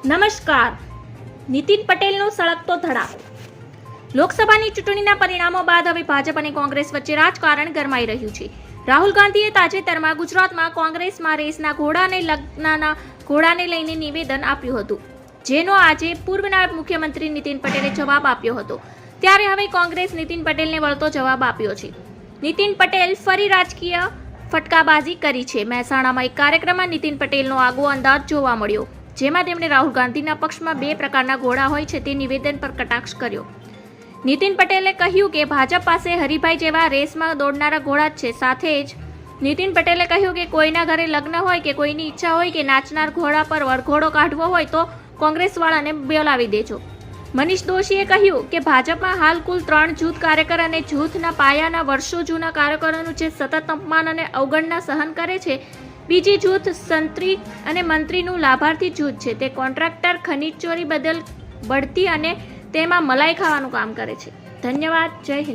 નમસ્કાર. નીતિન પટેલનો સળગતો ધડાકો. લોકસભાની ચૂંટણીના પરિણામો બાદ હવે ભાજપ અને કોંગ્રેસ વચ્ચે રાજકારણ ગરમાઈ રહ્યું છે. રાહુલ ગાંધીએ તાજેતરમાં ગુજરાતમાં કોંગ્રેસમાં રેસના ઘોડાને લગ્નના ઘોડાને લઈને નિવેદન આપ્યું હતું, જેનો આજે પૂર્વ નાયબ મુખ્યમંત્રી નીતિન પટેલે જવાબ આપ્યો હતો. ત્યારે હવે કોંગ્રેસ નીતિન પટેલને વળતો જવાબ આપ્યો છે. નીતિન પટેલ ફરી રાજકીય ફટકાબાજી કરી છે. મહેસાણામાં એક કાર્યક્રમમાં નીતિન પટેલનો આગવો અંદાજ જોવા મળ્યો, જેમાં તેમણે રાહુલ ગાંધીના પક્ષમાં બે પ્રકારના ઘોડા હોય છે તે નિવેદન પર કટાક્ષ કર્યો. નીતિન પટેલે કહ્યું કે ભાજપ પાસે હરિભાઈ જેવા રેસમાં દોડનારા ઘોડા જ છે. સાથે જ નીતિન પટેલે કહ્યું કે કોઈના ઘરે લગ્ન હોય કે કોઈની ઈચ્છા હોય કે નાચનાર ઘોડા પર વરઘોડો કાઢવો હોય તો કોંગ્રેસવાળાને બોલાવી દેજો. મનીષ દોશીએ કહ્યું કે ભાજપમાં હાલ કુલ 3 જૂથ કાર્યકર અને જૂથના પાયાના વર્ષો જૂના કાર્યકરોનું જે સતત અપમાન અને અવગણના સહન કરે છે. બીજી જૂથ સંત્રી અને મંત્રીનું લાભાર્થી જૂથ છે. તે કોન્ટ્રાક્ટર ખનીજ ચોરી બદલ બઢતી અને તેમાં મલાઈ ખાવાનું કામ કરે છે. ધન્યવાદ. જય હિન્દ.